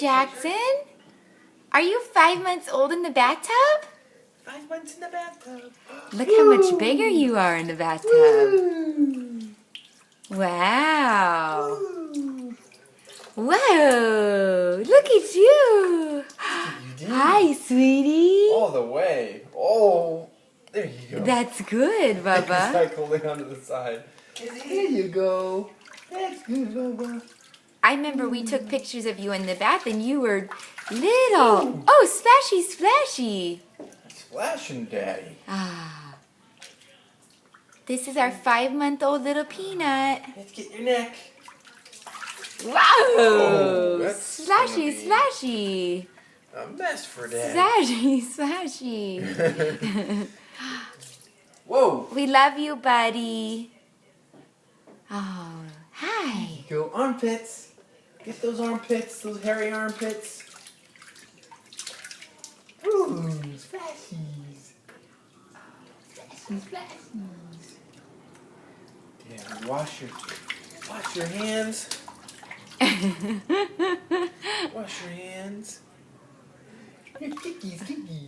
Jackson? Are you 5 months old in the bathtub? 5 months in the bathtub. Look how much bigger you are in the bathtub. Wow. Whoa, look at you. Hi, sweetie. All the way. Oh, there you go. That's good, It's Bubba. like holding onto the side. There you go. That's good, Bubba. I remember we took pictures of you in the bath and you were little. Oh, splashy, splashy. Splashing, Daddy. Ah. This is our 5-month-old little peanut. Let's get your neck. Wow! Oh, that's Splashy, gonna be splashy. a mess for Daddy. Splashy, splashy. Whoa. We love you, buddy. Oh, hi. Go armpits. Get those armpits, those hairy armpits. Ooh, splashies. Splashies. Yeah, wash your hands. Wash your hands. Your kickies, kickies.